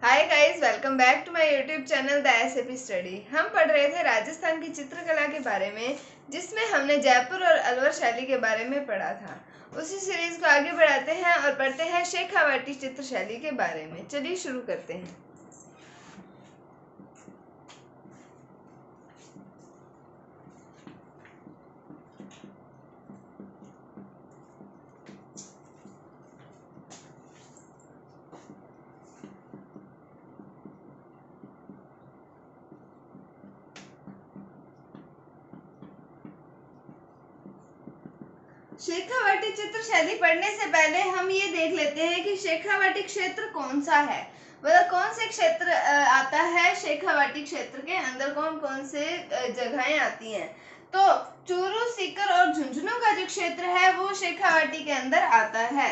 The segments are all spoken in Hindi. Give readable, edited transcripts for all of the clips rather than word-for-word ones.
Hi guys, welcome back to my YouTube channel the SAP study. हम पढ़ रहे थे राजस्थान की चित्रकला के बारे में, जिसमें हमने जयपुर और अलवर शैली के बारे में पढ़ा था। उसी सीरीज को आगे बढ़ाते हैं और पढ़ते हैं शेखावाटी चित्र शैली के बारे में। चलिए शुरू करते हैं। शेखावाटी चित्र शैली पढ़ने से पहले हम ये देख लेते हैं कि शेखावाटी क्षेत्र कौन सा है, मतलब कौन से क्षेत्र आता है। शेखावाटी क्षेत्र के अंदर कौन कौन से जगहें आती हैं। तो चूरू, सीकर और झुंझुनू का जो क्षेत्र है वो शेखावाटी के अंदर आता है।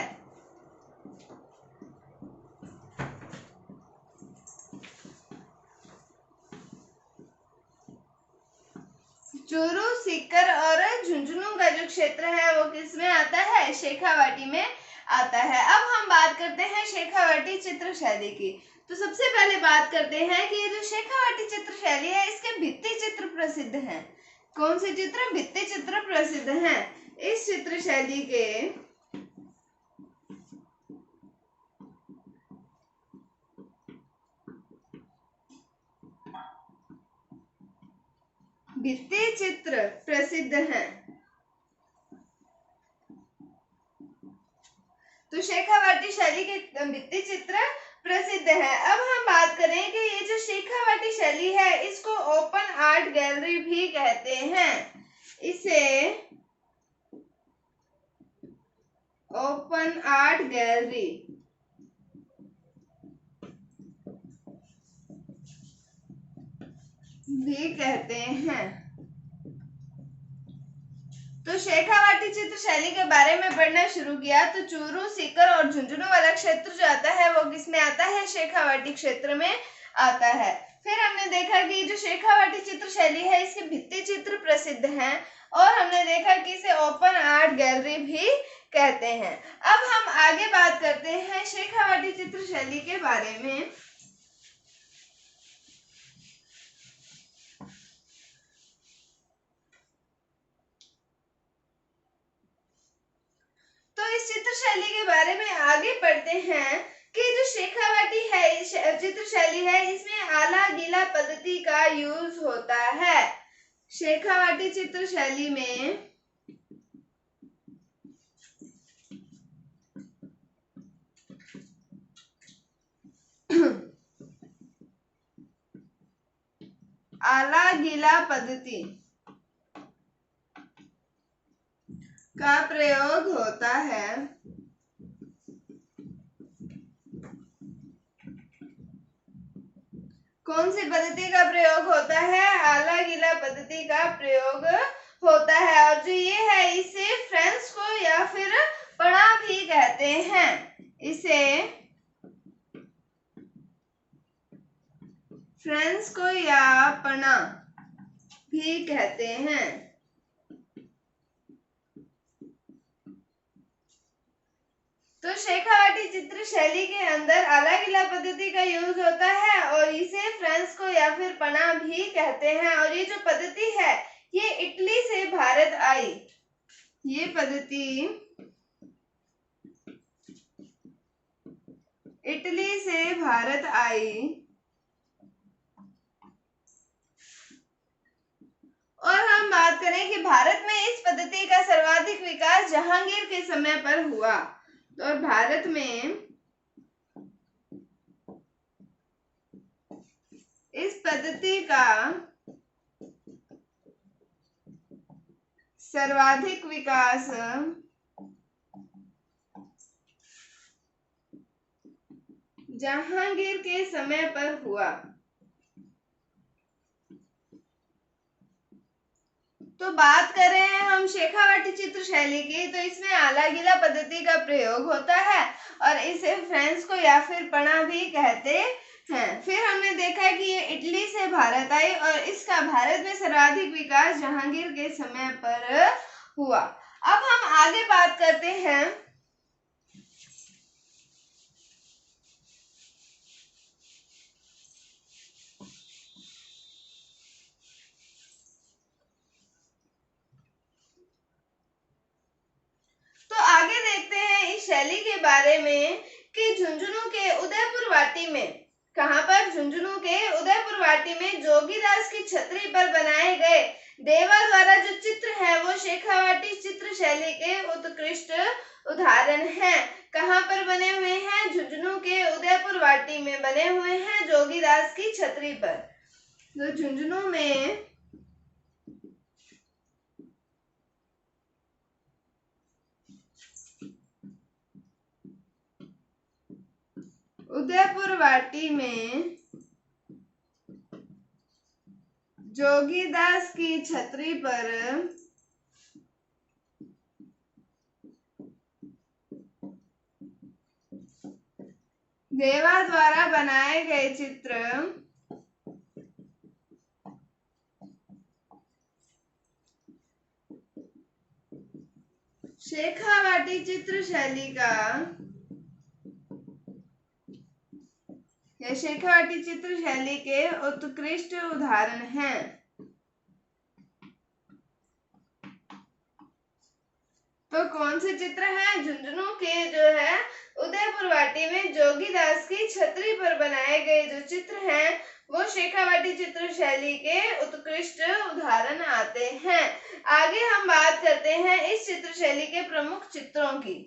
चूरू, सीकर और झुंझुनू का जो क्षेत्र है वो किस में आता है? शेखावाटी में आता है। अब हम बात करते हैं शेखावाटी चित्र शैली की। तो सबसे पहले बात करते हैं कि ये जो शेखावाटी चित्र शैली है इसके भित्ति चित्र प्रसिद्ध हैं। कौन से चित्र? भित्ति चित्र प्रसिद्ध हैं। इस चित्र शैली के भित्ति चित्र प्रसिद्ध हैं। तो शेखावाटी शैली के भित्ति चित्र प्रसिद्ध है। अब हम बात करें कि ये जो शेखावाटी शैली है इसको ओपन आर्ट गैलरी भी कहते हैं। इसे ओपन आर्ट गैलरी भी कहते हैं। तो शेखावाटी चित्र शैली के बारे में पढ़ना शुरू किया तो चूरू, सीकर और झुंझुनू वाला क्षेत्र जो आता है वो किसमें आता है? शेखावाटी क्षेत्र में आता है। फिर हमने देखा कि जो शेखावाटी चित्र शैली है इसके भित्ति चित्र प्रसिद्ध हैं और हमने देखा कि इसे ओपन आर्ट गैलरी भी कहते हैं। अब हम आगे बात करते हैं शेखावाटी चित्र शैली के बारे में। तो इस चित्र शैली के बारे में आगे पढ़ते हैं कि जो शेखावाटी है चित्र शैली है इसमें आला गीला पद्धति का यूज होता है। शेखावाटी चित्र शैली में आला गीला पद्धति का प्रयोग होता है। कौन सी पद्धति का प्रयोग होता है? आला गीला पद्धति का प्रयोग होता है। और जो ये है इसे फ्रेस्को या फिर पड़ा भी कहते हैं। इसे फ्रेस्को या पना भी कहते हैं। तो शेखावाटी चित्र शैली के अंदर आला गीला पद्धति का यूज होता है और इसे फ्रेस्को या फिर पना भी कहते हैं। और ये जो पद्धति है ये इटली से भारत आई। ये पद्धति इटली से भारत आई और हम बात करें कि भारत में इस पद्धति का सर्वाधिक विकास जहांगीर के समय पर हुआ। और भारत में इस पद्धति का सर्वाधिक विकास जहांगीर के समय पर हुआ। तो बात कर रहे हैं हम शेखावाटी चित्र शैली की, तो इसमें आला गीला पद्धति का प्रयोग होता है और इसे फ्रेस्को या फिर पना भी कहते हैं। फिर हमने देखा कि ये इटली से भारत आई और इसका भारत में सर्वाधिक विकास जहांगीर के समय पर हुआ। अब हम आगे बात करते हैं। 。 . 。 . 。 . . . 。 . . . . . . . 。 . 。 . 。 . . . 。 . . 。 . 。 . . 。 . 。 . 。 . 。 . 。 . 。 . 。 . 。 . 。 . 。 . 。 . 。 . 。 . बारे में कि झुंझुनू के उदयपुर वाटी में, कहां पर, झुंझुनू के उदयपुर वाटी में जोगीदास की छतरी पर बनाए गए देवा द्वारा जो चित्र है वो शेखावाटी चित्र शैली के उत्कृष्ट उदाहरण हैं। कहां पर बने हुए हैं? झुंझुनू के उदयपुर वाटी में बने हुए हैं जोगीदास की छतरी पर। तो झुंझुनू में उदयपुर वाटी में जोगीदास की छतरी पर देवा द्वारा बनाए गए चित्र शेखावाटी चित्र शैली का, यह शेखावाटी चित्र शैली के उत्कृष्ट उदाहरण हैं। तो कौन से चित्र हैं? झुंझुनू के जो है उदयपुर वाटी में जोगीदास की छतरी पर बनाए गए जो चित्र हैं वो शेखावाटी चित्र शैली के उत्कृष्ट उदाहरण आते हैं। आगे हम बात करते हैं इस चित्र शैली के प्रमुख चित्रों की।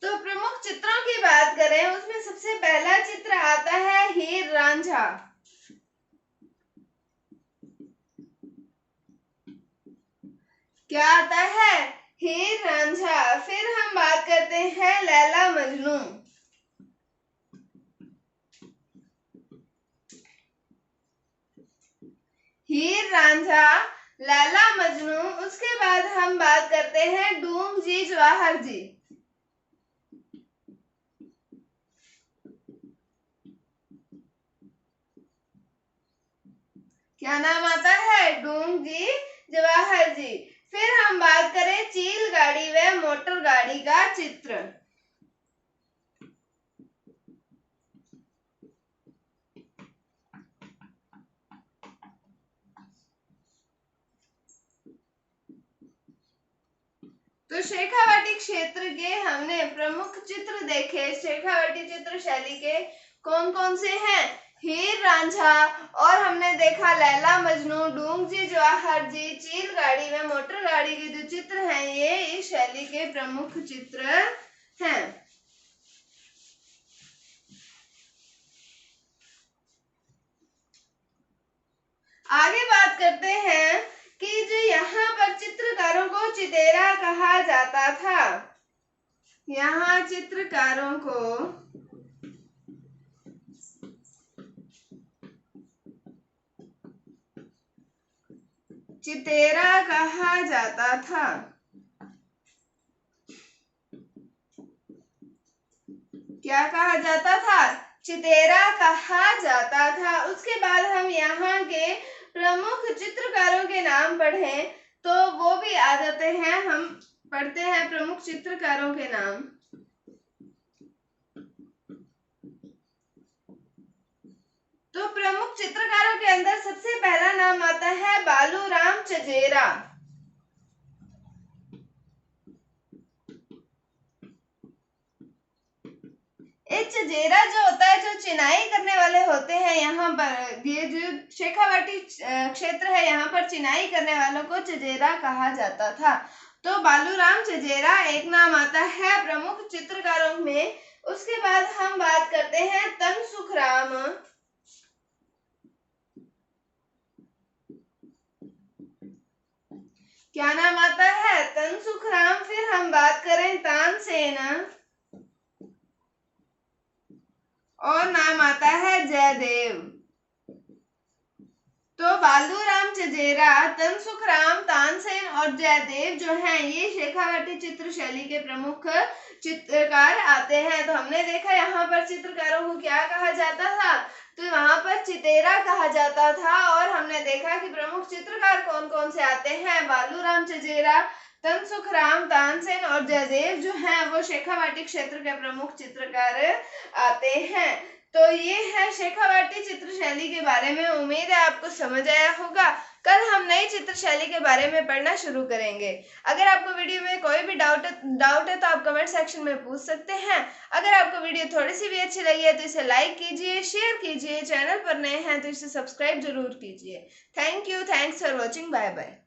तो प्रमुख चित्रों की बात करें उसमें सबसे पहला चित्र आता है हीर रांझा। क्या आता है? हीर रांझा। फिर हम बात करते हैं लैला मजनू। हीर रांझा, लैला मजनू। उसके बाद हम बात करते हैं डूम जी जवाहर जी। क्या नाम आता है? डूम जी जवाहर जी। फिर हम बात करें चील गाड़ी व मोटर गाड़ी का चित्र। तो शेखावाटी क्षेत्र के हमने प्रमुख चित्र देखे। शेखावाटी चित्र शैली के कौन कौन से हैं? हीर रांझा, और हमने देखा लैला मजनू, डूंग जी जवाहर जी, चील गाड़ी व मोटर गाड़ी के जो चित्र हैं ये इस शैली के प्रमुख चित्र हैं। आगे बात करते हैं कि जो यहाँ पर चित्रकारों को चितेरा कहा जाता था। यहाँ चित्रकारों को चितेरा कहा जाता था। क्या कहा जाता था? चितेरा कहा जाता था। उसके बाद हम यहाँ के प्रमुख चित्रकारों के नाम पढ़ें तो वो भी आ जाते हैं। हम पढ़ते हैं प्रमुख चित्रकारों के नाम। तो प्रमुख चित्रकारों के अंदर सबसे पहला नाम आता है बालूराम चजेरा। चजेरा जो होता है, जो चिनाई करने वाले होते हैं, यहाँ पर ये जो शेखावाटी क्षेत्र है यहाँ पर चिनाई करने वालों को चजेरा कहा जाता था। तो बालूराम चजेरा एक नाम आता है प्रमुख चित्रकारों में। उसके बाद हम बात करते हैं तनसुखराम। क्या नाम आता है? तनसुखराम। फिर हम बात करें तानसेन, और नाम आता है जयदेव। तो बालूराम चजेरा, तनसुखराम, तानसेन और जयदेव जो हैं ये शेखावाटी चित्र शैली के प्रमुख चित्रकार आते हैं। तो हमने देखा यहाँ पर चित्रकारों को क्या कहा जाता था, तो वहां पर चितेरा कहा जाता था। और हमने देखा कि प्रमुख चित्रकार कौन कौन से आते हैं, बालूराम चजेरा, तनसुखराम, तानसेन और जयदेव जो हैं वो शेखावाटी क्षेत्र के प्रमुख चित्रकार आते हैं। तो ये है शेखावाटी चित्र शैली के बारे में। उम्मीद है आपको समझ आया होगा। कल हम नई चित्र शैली के बारे में पढ़ना शुरू करेंगे। अगर आपको वीडियो में कोई भी डाउट है तो आप कमेंट सेक्शन में पूछ सकते हैं। अगर आपको वीडियो थोड़ी सी भी अच्छी लगी है तो इसे लाइक कीजिए, शेयर कीजिए, चैनल पर नए हैं तो इसे सब्सक्राइब जरूर कीजिए। Thank you, thanks for watching, bye bye.